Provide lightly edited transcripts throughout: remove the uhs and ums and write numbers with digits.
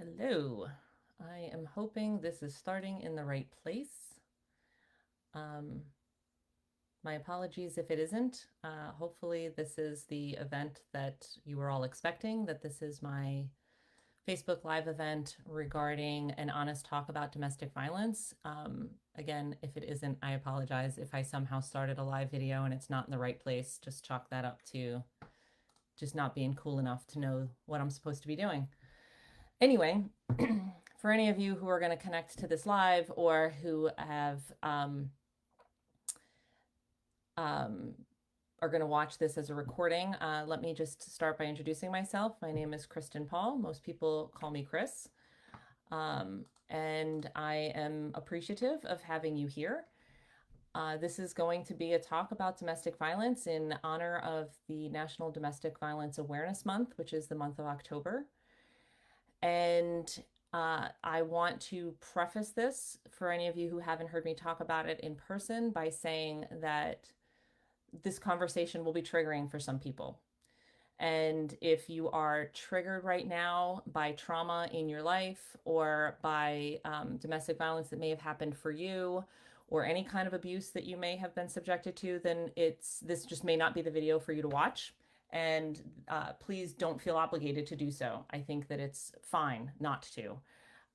Hello. I am hoping this is starting in the right place. Um, my apologies if it isn't. Hopefully, this is the event that you were all expecting, that this is my Facebook Live event regarding an honest talk about domestic violence. Again, if it isn't, I apologize. If I somehow started a live video and it's not in the right place, just chalk that up to just not being cool enough to know what I'm supposed to be doing. Anyway, for any of you who are going to connect to this live or who have um, are going to watch this as a recording, let me just start by introducing myself. My name is Kristen Paul. Most people call me Chris. And I am appreciative of having you here. This is going to be a talk about domestic violence in honor of the National Domestic Violence Awareness Month, which is the month of October. And I want to preface this for any of you who haven't heard me talk about it in person by saying that this conversation will be triggering for some people. And if you are triggered right now by trauma in your life or by domestic violence that may have happened for you or any kind of abuse that you may have been subjected to, then this just may not be the video for you to watch. And please don't feel obligated to do so. I think that it's fine not to.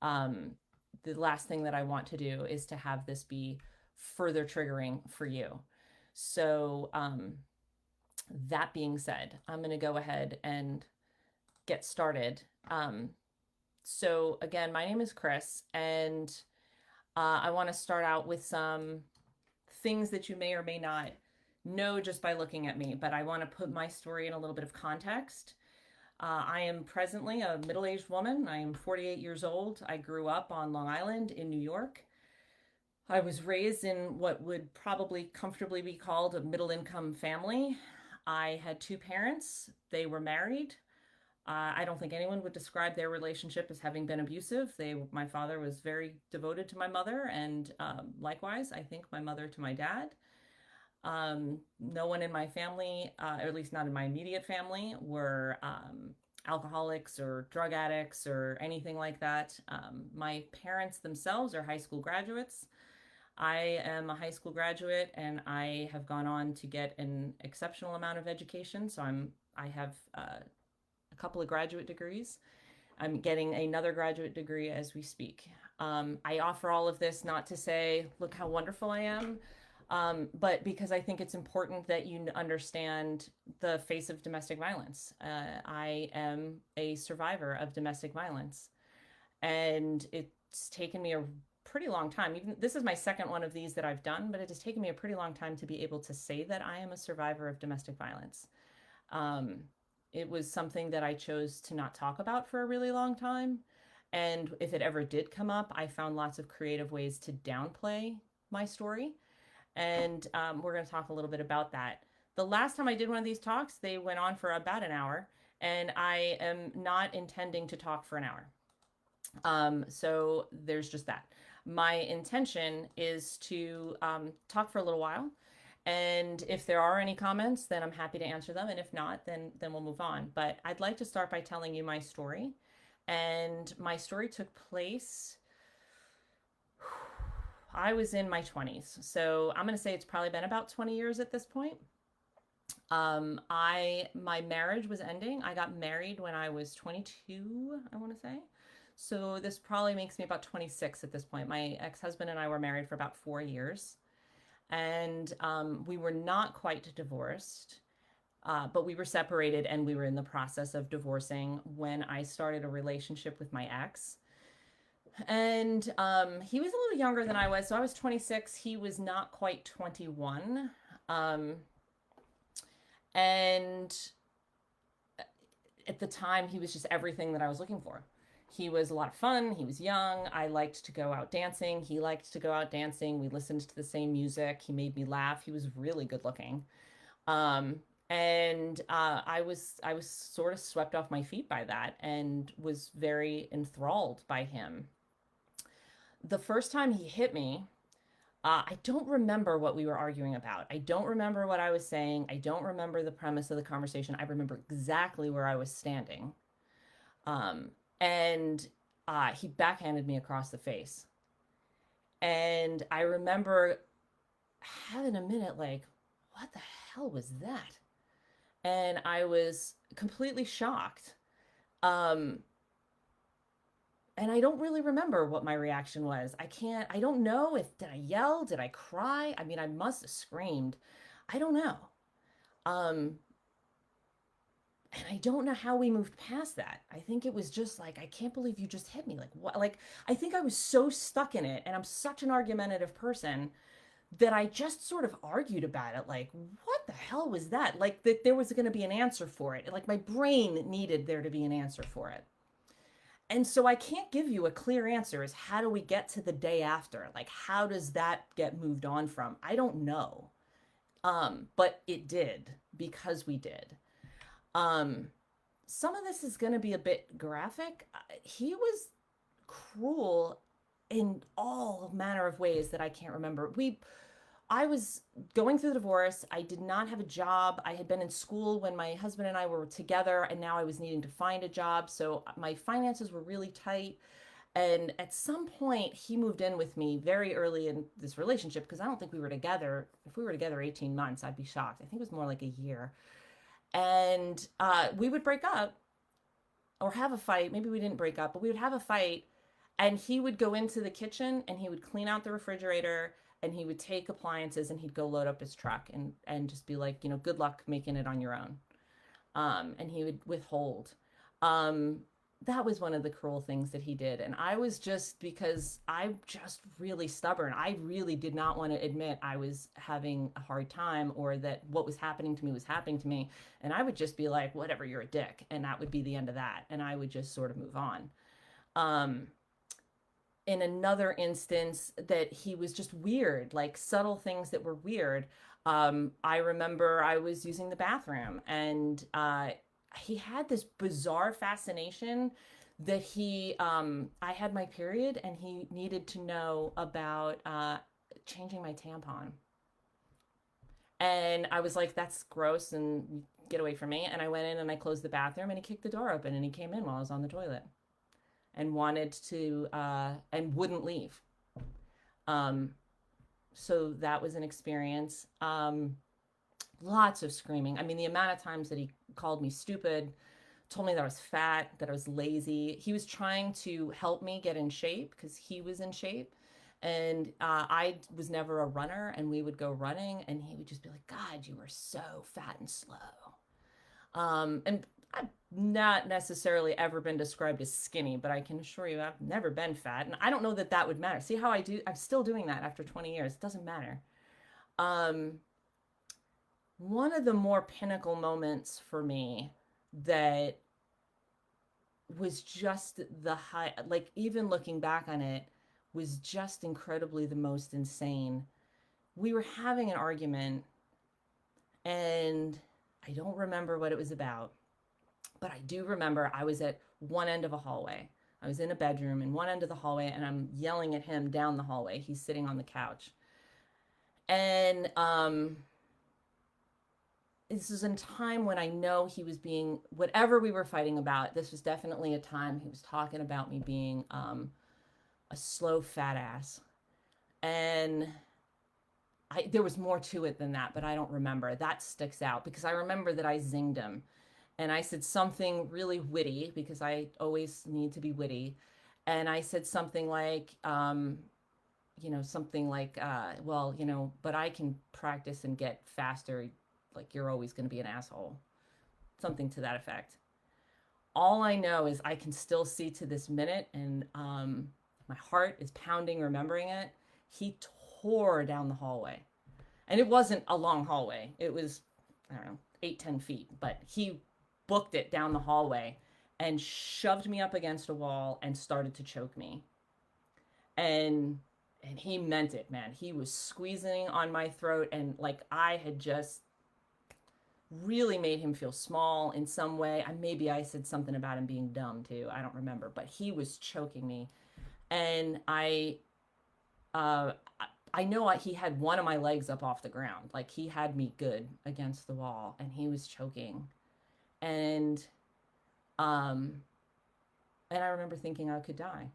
The last thing that I want to do is to have this be further triggering for you. So that being said, I'm going to go ahead and get started. So again, my name is Chris, and I want to start out with some things that you may or may not know just by looking at me, but I want to put my story in a little bit of context. I am presently a middle-aged woman. I am 48 years old. I grew up on Long Island in New York. I was raised in what would probably comfortably be called a middle-income family. I had two parents. They were married. I don't think anyone would describe their relationship as having been abusive. My father was very devoted to my mother, and likewise, I think my mother to my dad. No one in my family, or at least not in my immediate family, were alcoholics or drug addicts or anything like that. My parents themselves are high school graduates. I am a high school graduate and I have gone on to get an exceptional amount of education. So I have a couple of graduate degrees. I'm getting another graduate degree as we speak. I offer all of this not to say, look how wonderful I am, but because I think it's important that you understand the face of domestic violence. I am a survivor of domestic violence, and it's taken me a pretty long time. Even this is my second one of these that I've done, but it has taken me a pretty long time to be able to say that I am a survivor of domestic violence. Um, it was something that I chose to not talk about for a really long time. And if it ever did come up, I found lots of creative ways to downplay my story. And we're going to talk a little bit about that. The last time I did one of these talks, they went on for about an hour, and I am not intending to talk for an hour. So there's just that. My intention is to talk for a little while. And if there are any comments, then I'm happy to answer them. And if not, then we'll move on. But I'd like to start by telling you my story. And my story took place, I was in my 20s. So I'm going to say it's probably been about 20 years at this point. My marriage was ending. I got married when I was 22, I want to say. So this probably makes me about 26 at this point. My ex-husband and I were married for about 4 years. And we were not quite divorced, but we were separated and we were in the process of divorcing when I started a relationship with my ex. And he was a little younger than I was. So I was 26. He was not quite 21. And at the time, he was just everything that I was looking for. He was a lot of fun. He was young. I liked to go out dancing. He liked to go out dancing. We listened to the same music. He made me laugh. He was really good looking. And I was sort of swept off my feet by that and was very enthralled by him. The first time he hit me, I don't remember what we were arguing about. I don't remember what I was saying. I don't remember the premise of the conversation. I remember exactly where I was standing. And he backhanded me across the face. And I remember having a minute like, what the hell was that? And I was completely shocked. Um, and I don't really remember what my reaction was. I don't know if, did I yell? Did I cry? I mean, I must have screamed. I don't know. Um, and I don't know how we moved past that. I think it was just like, I can't believe you just hit me. Like, what? Like, I think I was so stuck in it, and I'm such an argumentative person that I just sort of argued about it. Like, what the hell was that? Like, that there was going to be an answer for it. Like, my brain needed there to be an answer for it. And so I can't give you a clear answer as how do we get to the day after? Like, how does that get moved on from? I don't know. But it did because we did. Um, some of this is going to be a bit graphic. He was cruel in all manner of ways that I can't remember. I was going through the divorce. I did not have a job. I had been in school when my husband and I were together, and now I was needing to find a job. So my finances were really tight. And at some point, he moved in with me very early in this relationship because I don't think we were together. If we were together 18 months, I'd be shocked. I think it was more like a year. And we would break up or have a fight. Maybe we didn't break up, but we would have a fight. And he would go into the kitchen and he would clean out the refrigerator and he would take appliances and he'd go load up his truck and just be like, good luck making it on your own. And he would withhold. Um, that was one of the cruel things that he did. And I was just, because I'm just really stubborn. I really did not want to admit I was having a hard time or that what was happening to me was happening to me. And I would just be like, whatever, you're a dick. And that would be the end of that. And I would just sort of move on. Um, in another instance that he was just weird, like subtle things that were weird. I remember I was using the bathroom and he had this bizarre fascination that I had my period and he needed to know about changing my tampon. And I was like, that's gross and get away from me. And I went in and I closed the bathroom and he kicked the door open and he came in while I was on the toilet and wanted to and wouldn't leave. Um, so that was an experience. Lots of screaming. I mean, the amount of times that he called me stupid, told me that I was fat, that I was lazy. He was trying to help me get in shape because he was in shape. And I was never a runner, and we would go running, and he would just be like, God, you are so fat and slow. And I've not necessarily ever been described as skinny, but I can assure you I've never been fat. And I don't know that that would matter. See how I do? I'm still doing that after 20 years. It doesn't matter. Um, One of the more pinnacle moments for me that was just the high, like even looking back on it, was just incredibly the most insane. We were having an argument, and I don't remember what it was about, but I do remember I was at one end of a hallway. I was in a bedroom in one end of the hallway, and I'm yelling at him down the hallway. He's sitting on the couch. And this is in time when I know he was being, whatever we were fighting about, this was definitely a time he was talking about me being a slow fat ass. And there was more to it than that, but I don't remember. That sticks out because I remember that I zinged him and I said something really witty because I always need to be witty. And I said something like, well, but I can practice and get faster. Like, you're always going to be an asshole. Something to that effect. All I know is I can still see to this minute, and my heart is pounding remembering it. He tore down the hallway. And it wasn't a long hallway. It was, I don't know, 8-10 feet. But he booked it down the hallway and shoved me up against a wall and started to choke me. And he meant it, man. He was squeezing on my throat, and like I had just really made him feel small in some way. Maybe I said something about him being dumb too. I don't remember, but he was choking me. And uh, I know he had one of my legs up off the ground. Like he had me good against the wall and he was choking. And, um, And I remember thinking I could die.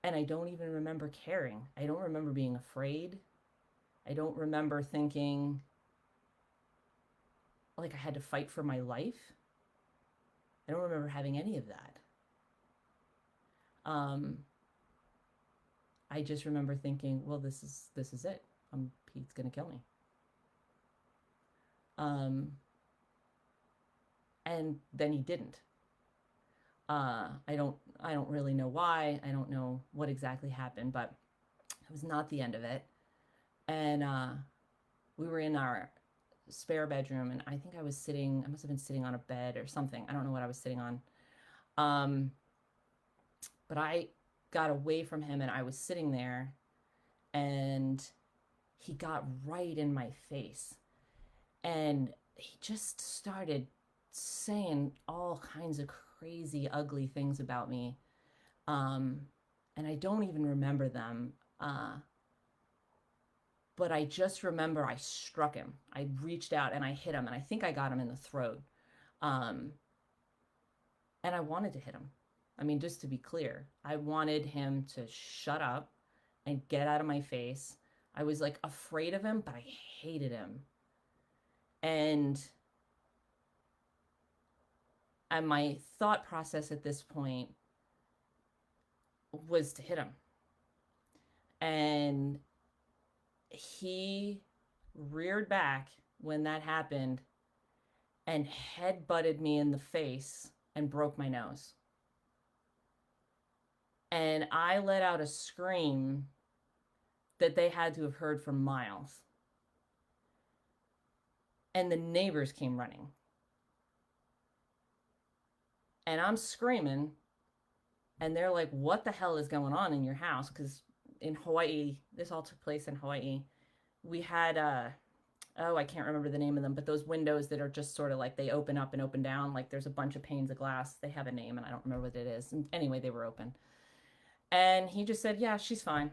And I don't even remember caring. I don't remember being afraid. I don't remember thinking like I had to fight for my life. I don't remember having any of that. Um, I just remember thinking, well, this is it. He's gonna kill me. Um, and then he didn't. I don't really know why. I don't know what exactly happened, but it was not the end of it. And we were in our spare bedroom, and I think I must have been sitting on a bed or something. I don't know what I was sitting on. Um, but I got away from him, and I was sitting there, and he got right in my face. And he just started saying all kinds of crazy, ugly things about me. Um, and I don't even remember them. But I just remember I struck him. I reached out and I hit him, and I think I got him in the throat. Um, and I wanted to hit him. I mean, just to be clear, I wanted him to shut up and get out of my face. I was like afraid of him, but I hated him. And my thought process at this point was to hit him. And he reared back when that happened and head butted me in the face and broke my nose. And I let out a scream that they had to have heard for miles. And the neighbors came running. And I'm screaming, and they're like, what the hell is going on in your house? Because in Hawaii, this all took place in Hawaii. We had, oh, I can't remember the name of them, but those windows that are just sort of like they open up and open down, like there's a bunch of panes of glass. They have a name, and I don't remember what it is. And anyway, they were open. And he just said, yeah, she's fine.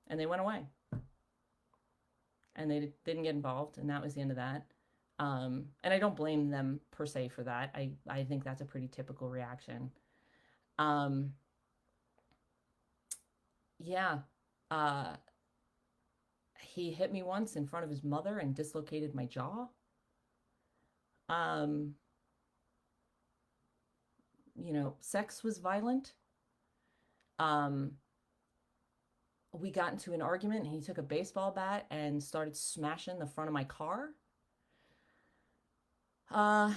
And they went away. And they didn't get involved, and that was the end of that. And I don't blame them per se for that. I think that's a pretty typical reaction. Um, yeah. Uh, he hit me once in front of his mother and dislocated my jaw. Um, Sex was violent. Um, we got into an argument, and he took a baseball bat and started smashing the front of my car. Uh,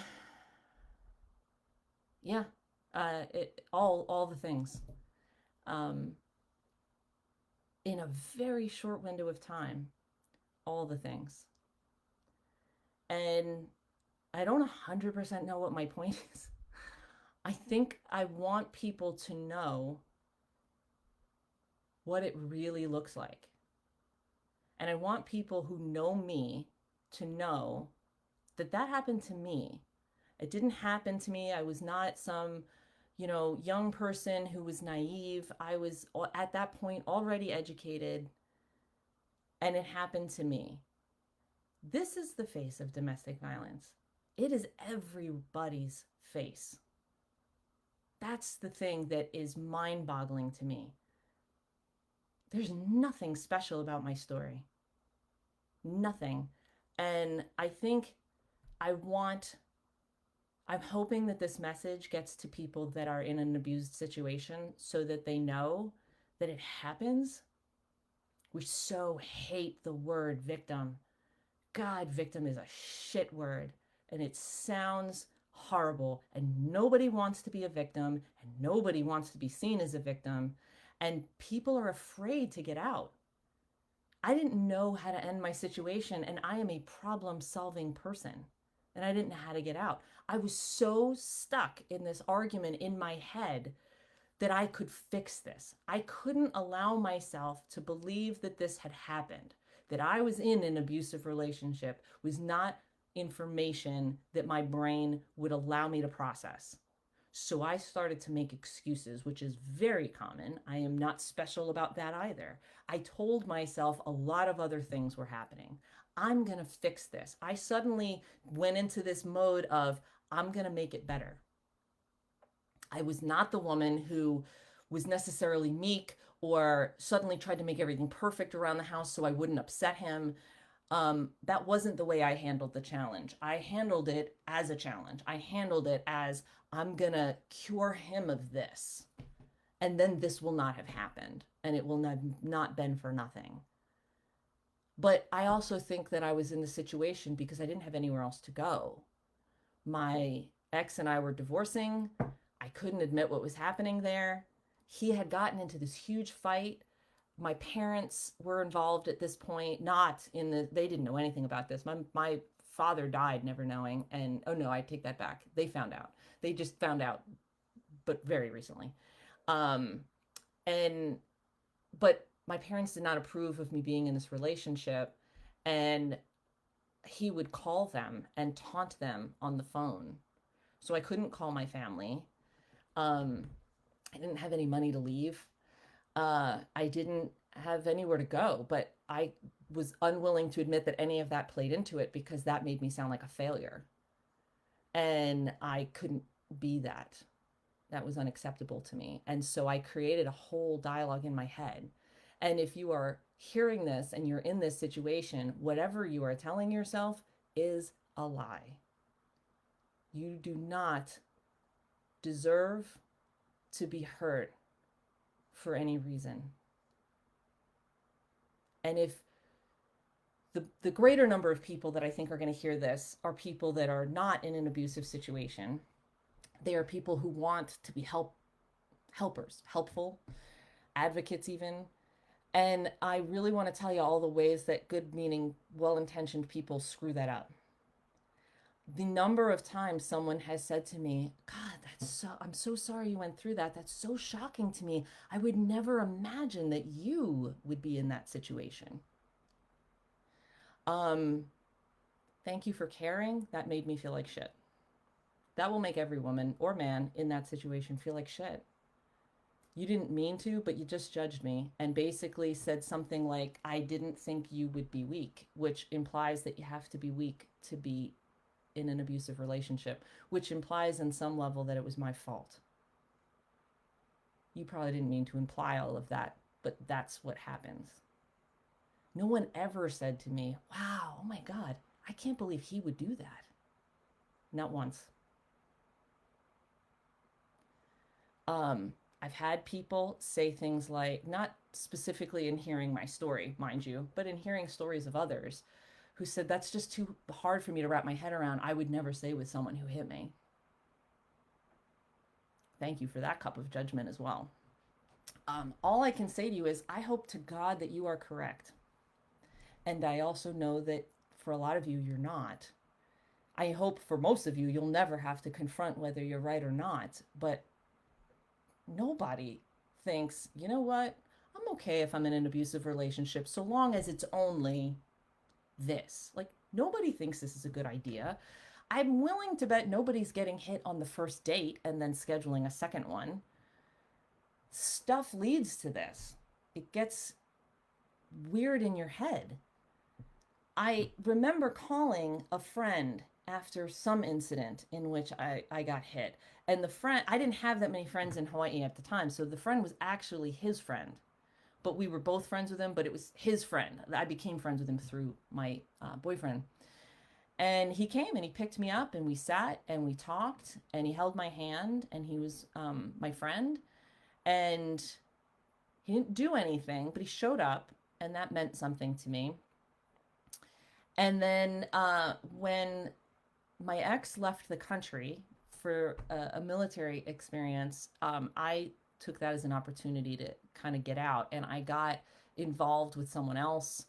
yeah. All the things. Um, in a very short window of time, all the things. And I don't 100% know what my point is. I think I want people to know what it really looks like. And I want people who know me to know that that happened to me. It didn't happen to me. I was not some, young person who was naive. I was at that point already educated, and it happened to me. This is the face of domestic violence. It is everybody's face. That's the thing that is mind-boggling to me. There's nothing special about my story. Nothing. And I think I'm hoping that this message gets to people that are in an abused situation so that they know that it happens. We so hate the word victim. God, victim is a shit word, and it sounds horrible, and nobody wants to be a victim, and nobody wants to be seen as a victim, and people are afraid to get out. I didn't know how to end my situation, and I am a problem-solving person, and I didn't know how to get out. I was so stuck in this argument in my head that I could fix this. I couldn't allow myself to believe that this had happened, that I was in an abusive relationship was not information that my brain would allow me to process. So I started to make excuses, which is very common. I am not special about that either. I told myself a lot of other things were happening. I'm going to fix this. I suddenly went into this mode of, I'm going to make it better. I was not the woman who was necessarily meek or suddenly tried to make everything perfect around the house so I wouldn't upset him. That wasn't the way I handled the challenge. I handled it as a challenge. I handled it as, I'm going to cure him of this. And then this will not have happened. And it will not been for nothing. But I also think that I was in the situation because I didn't have anywhere else to go. My ex and I were divorcing. I couldn't admit what was happening there. He had gotten into this huge fight. My parents were involved at this point, not in the, they didn't know anything about this. My father died never knowing. And oh no, I take that back. They found out. They just found out, but very recently. Um, and, but my parents did not approve of me being in this relationship. And he would call them and taunt them on the phone. So I couldn't call my family. Um, I didn't have any money to leave. I didn't have anywhere to go, but I was unwilling to admit that any of that played into it because that made me sound like a failure. And I couldn't be that. That was unacceptable to me. And so I created a whole dialogue in my head. And if you are hearing this and you're in this situation, whatever you are telling yourself is a lie. You do not deserve to be hurt for any reason. And if the greater number of people that I think are going to hear this are people that are not in an abusive situation, they are people who want to be helpers, helpful, advocates even. And I really want to tell you all the ways that good meaning, well-intentioned people screw that up. The number of times someone has said to me, God, I'm so sorry you went through that. That's so shocking to me. I would never imagine that you would be in that situation. Um, Thank you for caring. That made me feel like shit. That will make every woman or man in that situation feel like shit. You didn't mean to, but you just judged me and basically said something like, I didn't think you would be weak, which implies that you have to be weak to be in an abusive relationship, which implies in some level that it was my fault. You probably didn't mean to imply all of that, but that's what happens. No one ever said to me, wow, oh my God, I can't believe he would do that. Not once. I've had people say things like, not specifically in hearing my story, mind you, but in hearing stories of others who said, that's just too hard for me to wrap my head around. I would never say with someone who hit me. Thank you for that cup of judgment as well. All I can say to you is, I hope to God that you are correct. And I also know that for a lot of you, you're not. I hope for most of you, you'll never have to confront whether you're right or not. But nobody thinks, you know what? I'm okay if I'm in an abusive relationship so long as it's only this. Like, nobody thinks this is a good idea. I'm willing to bet nobody's getting hit on the first date and then scheduling a second one. Stuff leads to this. It gets weird in your head. I remember calling a friend after some incident in which I got hit. And the friend, I didn't have that many friends in Hawaii at the time, so the friend was actually his friend. But we were both friends with him, but it was his friend. I became friends with him through my boyfriend. And he came and he picked me up and we sat and we talked and he held my hand and he was my friend. And he didn't do anything, but he showed up and that meant something to me. And then when my ex left the country for a military experience, I took that as an opportunity to kind of get out. And I got involved with someone else,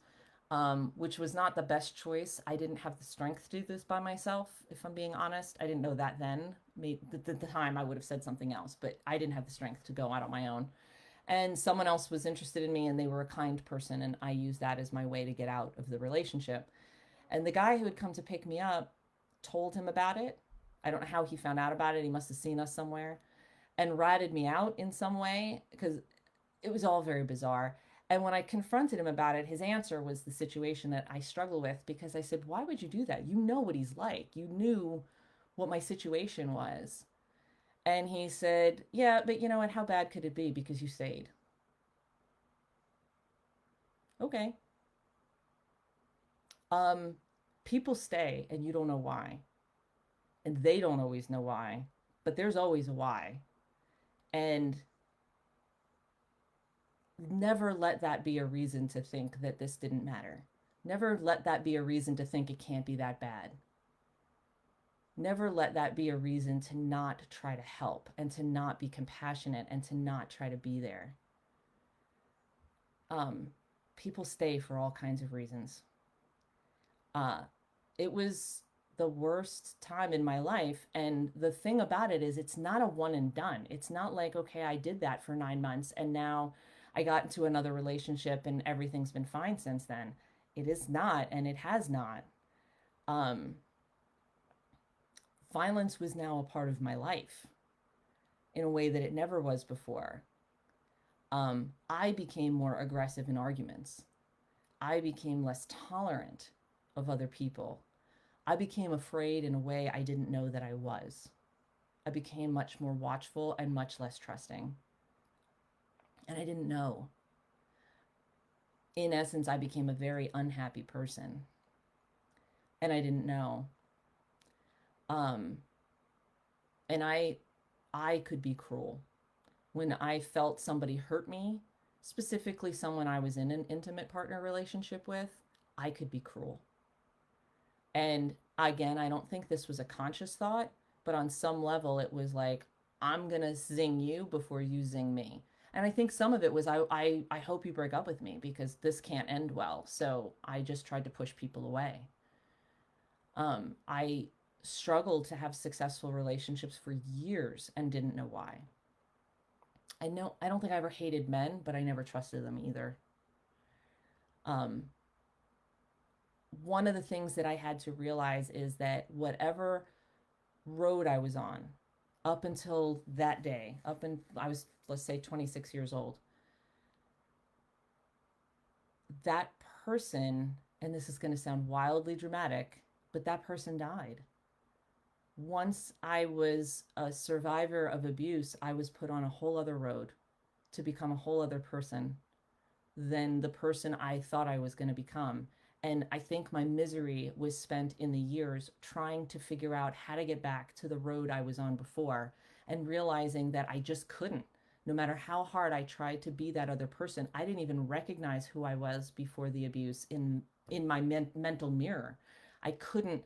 which was not the best choice. I didn't have the strength to do this by myself, if I'm being honest. I didn't know that then. Maybe at the time I would have said something else, but I didn't have the strength to go out on my own. And someone else was interested in me and they were a kind person. And I used that as my way to get out of the relationship. And the guy who had come to pick me up told him about it. I don't know how he found out about it. He must have seen us somewhere and ratted me out in some way because it was all very bizarre. And when I confronted him about it, his answer was the situation that I struggle with, because I said, why would you do that? You know what he's like. You knew what my situation was. And he said, yeah, but you know what? How bad could it be because you stayed? Okay. Um, People stay and you don't know why. And they don't always know why, but there's always a why. And never let that be a reason to think that this didn't matter. Never let that be a reason to think it can't be that bad. Never let that be a reason to not try to help and to not be compassionate and to not try to be there. Um, People stay for all kinds of reasons. Uh, it was the worst time in my life. And the thing about it is, it's not a one and done. It's not like, okay, I did that for 9 months and now I got into another relationship and everything's been fine since then. It is not, and it has not. Um, Violence was now a part of my life in a way that it never was before. I became more aggressive in arguments. I became less tolerant of other people. I became afraid in a way I didn't know that I was. I became much more watchful and much less trusting. And I didn't know. In essence, I became a very unhappy person. And I didn't know. Um, and I could be cruel. When I felt somebody hurt me, specifically someone I was in an intimate partner relationship with, I could be cruel. And again, I don't think this was a conscious thought, but on some level, it was like, I'm going to zing you before you zing me. And I think some of it was, I hope you break up with me because this can't end well. So I just tried to push people away. I struggled to have successful relationships for years and didn't know why. I don't think I ever hated men, but I never trusted them either. Um, One of the things that I had to realize is that whatever road I was on up until that day, I was, let's say, 26 years old, that person, and this is going to sound wildly dramatic, but that person died. Once I was a survivor of abuse, I was put on a whole other road to become a whole other person than the person I thought I was going to become. And I think my misery was spent in the years trying to figure out how to get back to the road I was on before and realizing that I just couldn't. No matter how hard I tried to be that other person, I didn't even recognize who I was before the abuse in my mental mirror. I couldn't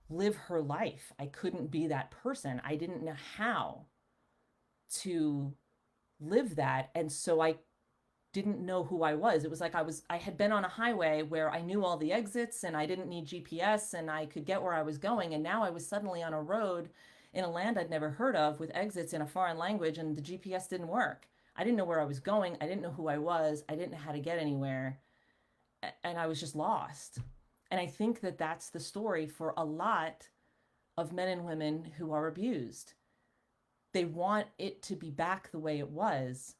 live her life. I couldn't be that person. I didn't know how to live that. And so I didn't know who I was. It was like I had been on a highway where I knew all the exits and I didn't need GPS and I could get where I was going. And now I was suddenly on a road in a land I'd never heard of with exits in a foreign language and the GPS didn't work. I didn't know where I was going. I didn't know who I was. I didn't know how to get anywhere. And I was just lost. And I think that that's the story for a lot of men and women who are abused. They want it to be back the way it was.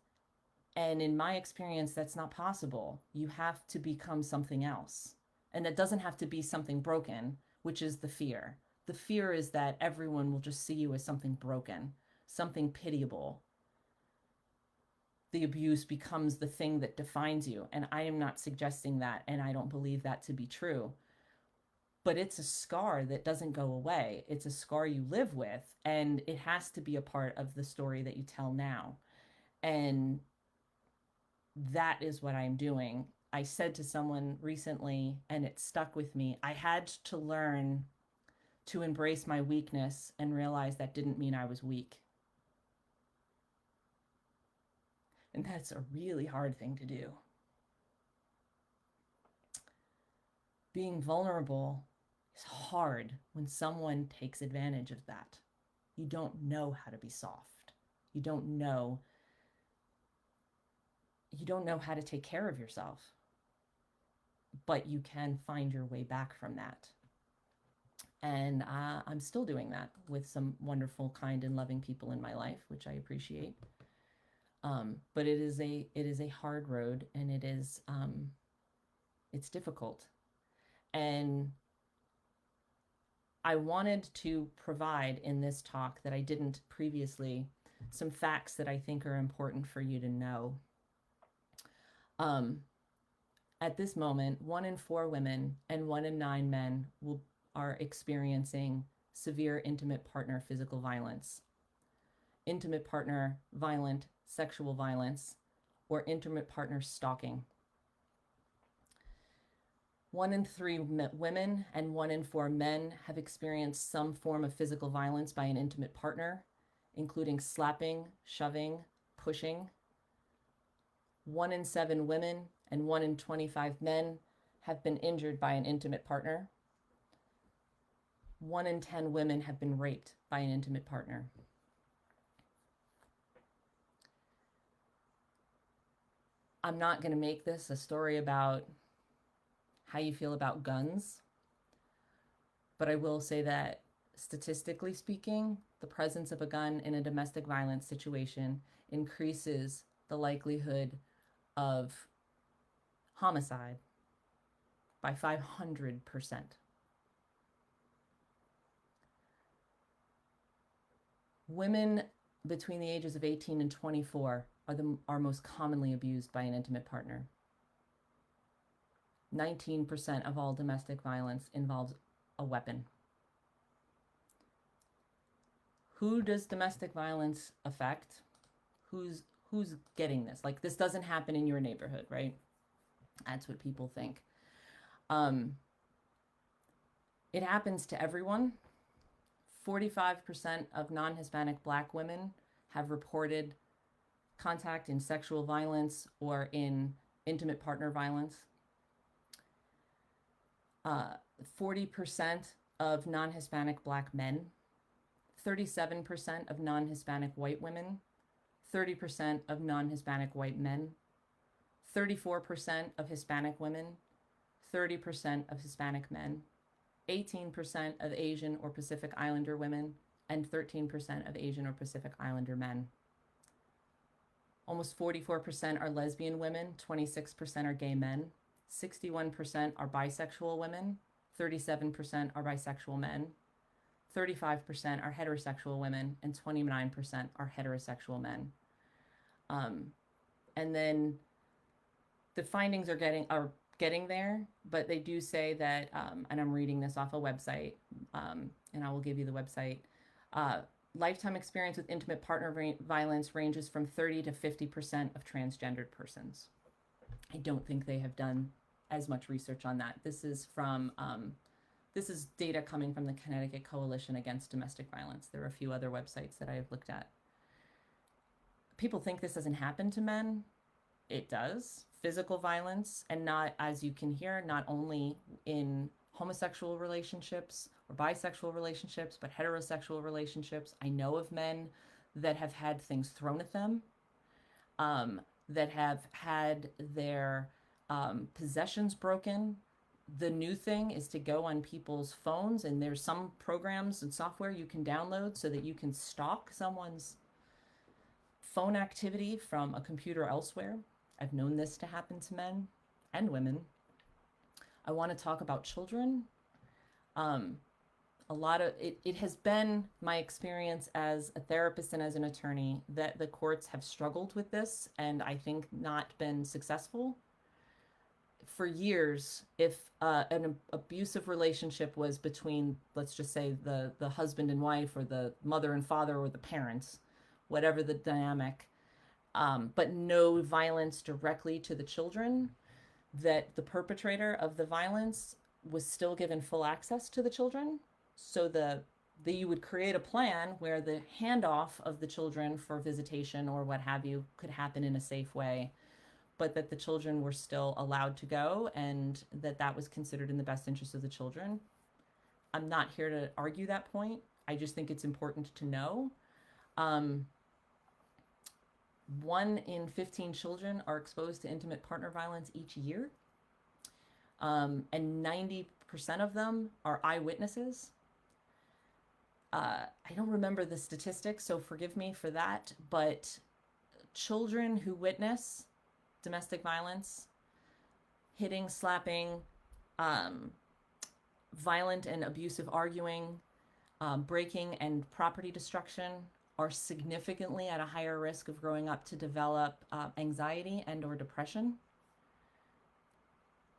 And in my experience, that's not possible. You have to become something else. And that doesn't have to be something broken, which is the fear. The fear is that everyone will just see you as something broken, something pitiable. The abuse becomes the thing that defines you. And I am not suggesting that, and I don't believe that to be true. But it's a scar that doesn't go away. It's a scar you live with, and it has to be a part of the story that you tell now. And that is what I'm doing. I said to someone recently, and it stuck with me, I had to learn to embrace my weakness and realize that didn't mean I was weak. And that's a really hard thing to do. Being vulnerable is hard when someone takes advantage of that. You don't know how to be soft. You don't know how to take care of yourself. But you can find your way back from that. And I'm still doing that with some wonderful, kind, and loving people in my life, which I appreciate. But it is a hard road, and it's difficult. And I wanted to provide in this talk that I didn't previously some facts that I think are important for you to know. At this moment, 1 in 4 women and 1 in 9 men are experiencing severe intimate partner physical violence, intimate partner violent sexual violence, or intimate partner stalking. 1 in 3 women and 1 in 4 men have experienced some form of physical violence by an intimate partner, including slapping, shoving, pushing. 1 in 7 women and 1 in 25 men have been injured by an intimate partner. 1 in 10 women have been raped by an intimate partner. I'm not going to make this a story about how you feel about guns, but I will say that statistically speaking, the presence of a gun in a domestic violence situation increases the likelihood of homicide by 500%. Women between the ages of 18 and 24 are most commonly abused by an intimate partner. 19% of all domestic violence involves a weapon. Who does domestic violence affect? Who's getting this? Like, this doesn't happen in your neighborhood, right? That's what people think. It happens to everyone. 45% of non-Hispanic Black women have reported contact in sexual violence or in intimate partner violence. 40% of non-Hispanic Black men, 37% of non-Hispanic white women, 30% of non-Hispanic white men, 34% of Hispanic women, 30% of Hispanic men, 18% of Asian or Pacific Islander women, and 13% of Asian or Pacific Islander men. Almost 44% are lesbian women, 26% are gay men, 61% are bisexual women, 37% are bisexual men, 35% are heterosexual women, and 29% are heterosexual men. And then the findings are getting there, but they do say that, and I'm reading this off a website, and I will give you the website. Lifetime experience with intimate partner violence ranges from 30 to 50% of transgendered persons. I don't think they have done as much research on that. This is data coming from the Connecticut Coalition Against Domestic Violence. There are a few other websites that I have looked at. People think this doesn't happen to men. It does. Physical violence, and not, as you can hear, not only in homosexual relationships or bisexual relationships, but heterosexual relationships. I know of men that have had things thrown at them, that have had their possessions broken. The new thing is to go on people's phones, and there's some programs and software you can download so that you can stalk someone's phone activity from a computer elsewhere. I've known this to happen to men and women. I want to talk about children. It has been my experience as a therapist and as an attorney that the courts have struggled with this, and I think not been successful. For years, if an abusive relationship was between, let's just say, the husband and wife, or the mother and father, or the parents, whatever the dynamic, but no violence directly to the children, that the perpetrator of the violence was still given full access to the children. So you would create a plan where the handoff of the children for visitation or what have you could happen in a safe way, but that the children were still allowed to go, and that was considered in the best interest of the children. I'm not here to argue that point. I just think it's important to know. 1 in 15 children are exposed to intimate partner violence each year. And 90% of them are eyewitnesses. I don't remember the statistics, so forgive me for that, but children who witness domestic violence, hitting, slapping, violent and abusive arguing, breaking, and property destruction are significantly at a higher risk of growing up to develop anxiety and or depression.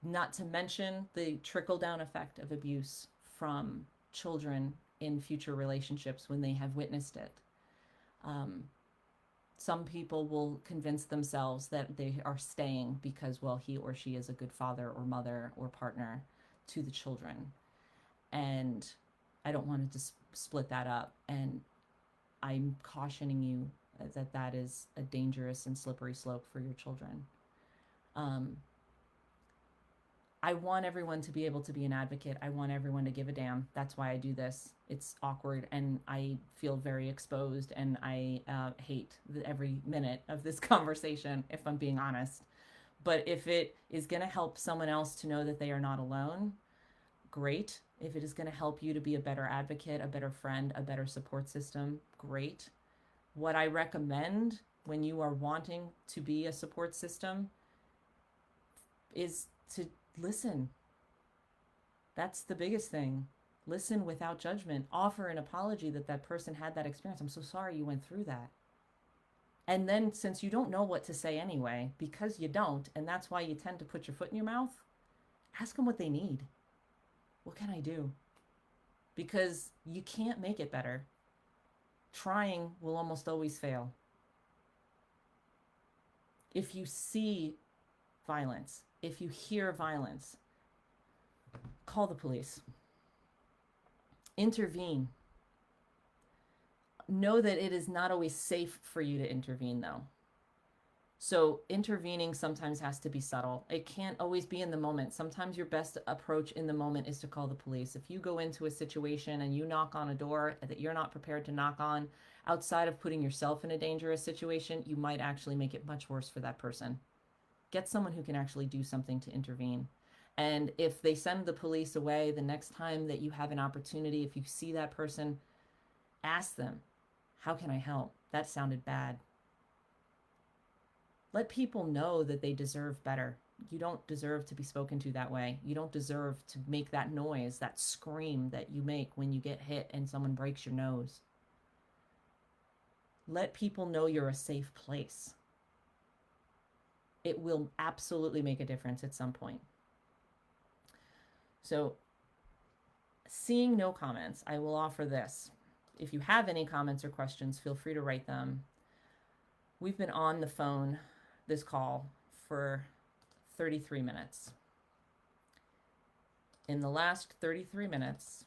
Not to mention the trickle-down effect of abuse from children in future relationships when they have witnessed it. Some people will convince themselves that they are staying because, well, he or she is a good father or mother or partner to the children. And I don't want to split that up. And I'm cautioning you that that is a dangerous and slippery slope for your children. I want everyone to be able to be an advocate. I want everyone to give a damn. That's why I do this. It's awkward and I feel very exposed, and I hate every minute of this conversation, if I'm being honest. But if it is going to help someone else to know that they are not alone, great. If it is going to help you to be a better advocate, a better friend, a better support system, great. What I recommend when you are wanting to be a support system is to listen. That's the biggest thing. Listen without judgment. Offer an apology that that person had that experience. I'm so sorry you went through that. And then, since you don't know what to say anyway, because you don't, and that's why you tend to put your foot in your mouth, ask them what they need. What can I do? Because you can't make it better. Trying will almost always fail. If you see violence, if you hear violence, call the police. Intervene. Know that it is not always safe for you to intervene, though. So intervening sometimes has to be subtle. It can't always be in the moment. Sometimes your best approach in the moment is to call the police. If you go into a situation and you knock on a door that you're not prepared to knock on, outside of putting yourself in a dangerous situation, you might actually make it much worse for that person. Get someone who can actually do something to intervene. And if they send the police away, the next time that you have an opportunity, if you see that person, ask them, how can I help? That sounded bad. Let people know that they deserve better. You don't deserve to be spoken to that way. You don't deserve to make that noise, that scream that you make when you get hit and someone breaks your nose. Let people know you're a safe place. It will absolutely make a difference at some point. So, seeing no comments, I will offer this. If you have any comments or questions, feel free to write them. We've been on the phone, this call, for 33 minutes. In the last 33 minutes,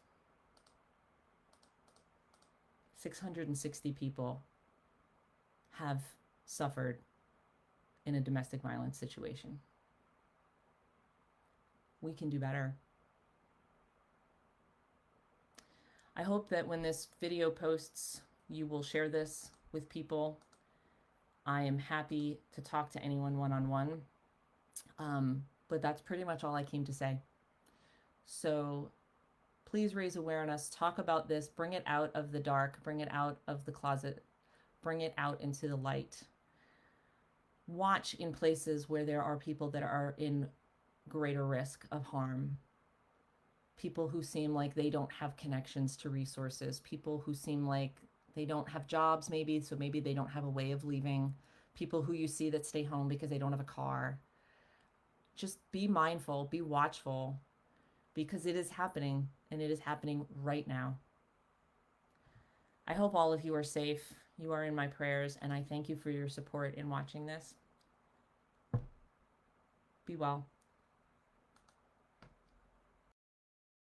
660 people have suffered in a domestic violence situation. We can do better. I hope that when this video posts, you will share this with people. I am happy to talk to anyone one-on-one, but that's pretty much all I came to say. So please raise awareness, talk about this, bring it out of the dark, bring it out of the closet, bring it out into the light. Watch in places where there are people that are in greater risk of harm. People who seem like they don't have connections to resources. People who seem like they don't have jobs maybe, so maybe they don't have a way of leaving. People who you see that stay home because they don't have a car. Just be mindful, be watchful, because it is happening, and it is happening right now. I hope all of you are safe. You are in my prayers, and I thank you for your support in watching this. Be well.